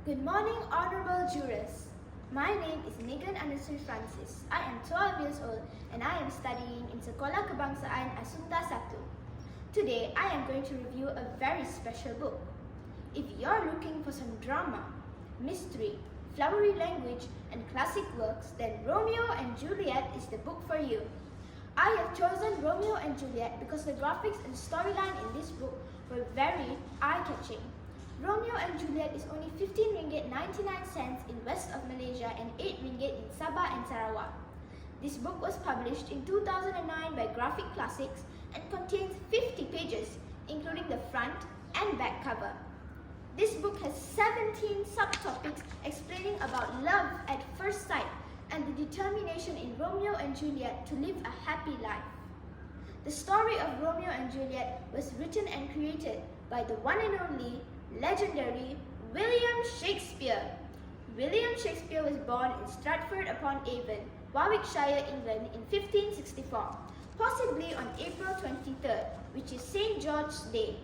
Good morning, honorable jurors. My name is Megan Anderson Francis. I am 12 years old and I am studying in Sekolah Kebangsaan Assunta 1. Today, I am going to review a very special book. If you're looking for some drama, mystery, flowery language, and classic works, then Romeo and Juliet is the book for you. I have chosen Romeo and Juliet because the graphics and storyline in this book were very eye-catching. Romeo and Juliet is only 15 ringgit 99 cents in west of Malaysia and 8 ringgit in Sabah and Sarawak. This book was published in 2009 by Graphic Classics and contains 50 pages, including the front and back cover. This book has 17 subtopics explaining about love at first sight and the determination in Romeo and Juliet to live a happy life. The story of Romeo and Juliet was written and created by the one and only legendary William Shakespeare. William Shakespeare was born in Stratford-upon-Avon, Warwickshire, England in 1564, possibly on April 23rd, which is St. George's Day.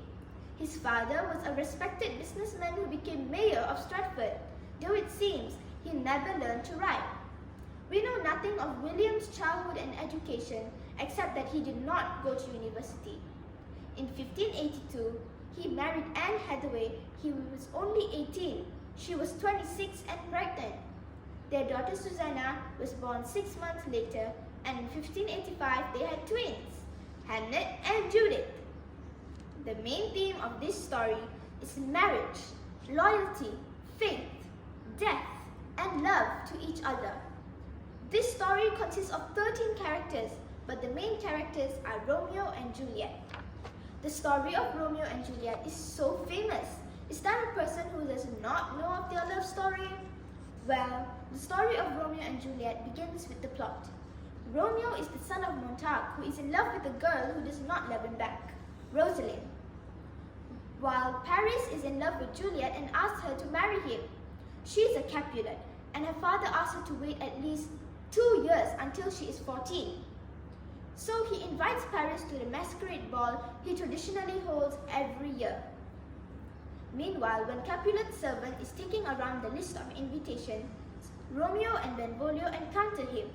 His father was a respected businessman who became mayor of Stratford, though it seems he never learned to write. We know nothing of William's childhood and education except that he did not go to university. In 1582, he married Anne Hathaway. He was only 18. She was 26 and pregnant. Their daughter Susanna was born 6 months later, and in 1585 they had twins, Hamlet and Judith. The main theme of this story is marriage, loyalty, faith, death, and love to each other. This story consists of 13 characters, but the main characters are Romeo and Juliet. The story of Romeo and Juliet is so famous. Is there a person who does not know of their love story? Well, the story of Romeo and Juliet begins with the plot. Romeo is the son of Montague, who is in love with a girl who does not love him back, Rosalind, while Paris is in love with Juliet and asks her to marry him. She is a Capulet, and her father asks her to wait at least 2 years until she is 14. So he invites Paris to the masquerade ball he traditionally holds every year. Meanwhile, when Capulet's servant is taking around the list of invitations, Romeo and Benvolio encounter him.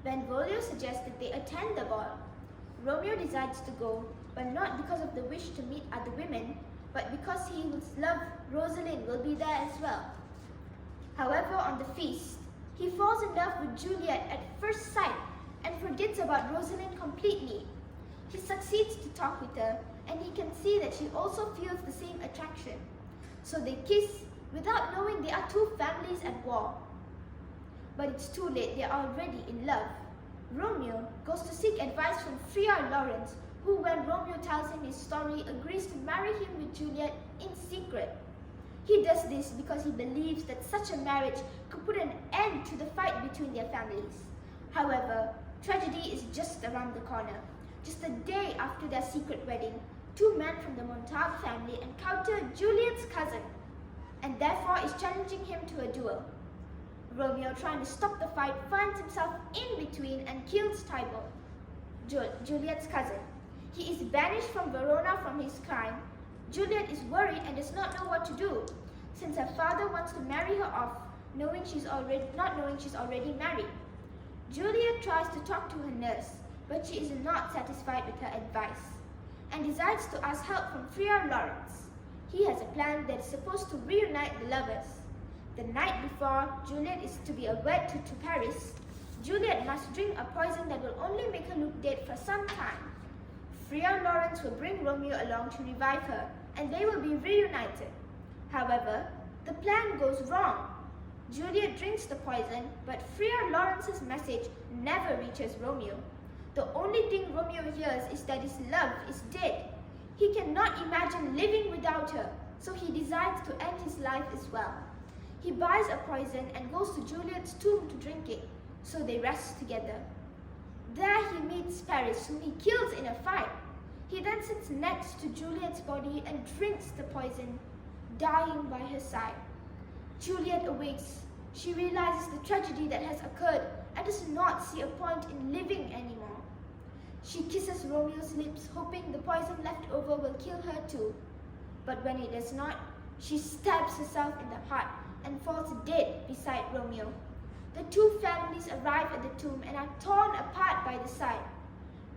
Benvolio suggests that they attend the ball. Romeo decides to go, but not because of the wish to meet other women, but because his love, Rosalind, will be there as well. However, on the feast, he falls in love with Juliet at first sight and forgets about Rosalind completely. He succeeds to talk with her, and he can see that she also feels the same attraction. So they kiss without knowing they are two families at war. But it's too late, they are already in love. Romeo goes to seek advice from Friar Lawrence, who, when Romeo tells him his story, agrees to marry him with Juliet in secret. He does this because he believes that such a marriage could put an end to the fight between their families. However, tragedy is just around the corner. Just a day after their secret wedding, 2 men from the Montague family encounter Juliet's cousin, and therefore is challenging him to a duel. Romeo, trying to stop the fight, finds himself in between and kills Tybalt, Juliet's cousin. He is banished from Verona from his crime. Juliet is worried and does not know what to do, since her father wants to marry her off, not knowing she's already married. Juliet tries to talk to her nurse, but she is not satisfied with her advice, and decides to ask help from Friar Lawrence. He has a plan that is supposed to reunite the lovers. The night before Juliet is to be wed to Paris, Juliet must drink a poison that will only make her look dead for some time. Friar Lawrence will bring Romeo along to revive her, and they will be reunited. However, the plan goes wrong. Juliet drinks the poison, but Friar Lawrence's message never reaches Romeo. The only thing Romeo hears is that his love is dead. He cannot imagine living without her, so he decides to end his life as well. He buys a poison and goes to Juliet's tomb to drink it, so they rest together. There he meets Paris, whom he kills in a fight. He then sits next to Juliet's body and drinks the poison, dying by her side. Juliet awakes. She realizes the tragedy that has occurred and does not see a point in living anymore. She kisses Romeo's lips, hoping the poison left over will kill her too. But when it does not, She stabs herself in the heart and falls dead beside Romeo. The two families arrive at the tomb and are torn apart by the side.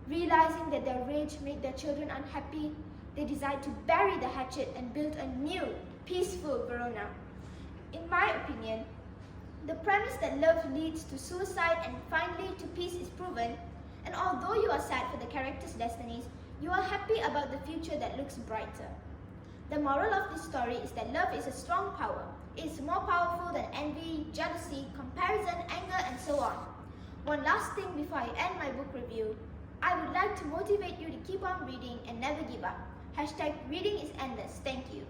Realizing that their rage made their children unhappy, they decide to bury the hatchet and build a new, peaceful Verona. In my opinion, the premise that love leads to suicide and finally to peace is proven, and although you are sad for the characters' destinies, you are happy about the future that looks brighter. The moral of this story is that love is a strong power. It is more powerful than envy, jealousy, comparison, anger, and so on. One last thing before I end my book review, I would like to motivate you to keep on reading and never give up. #reading is endless. Thank you.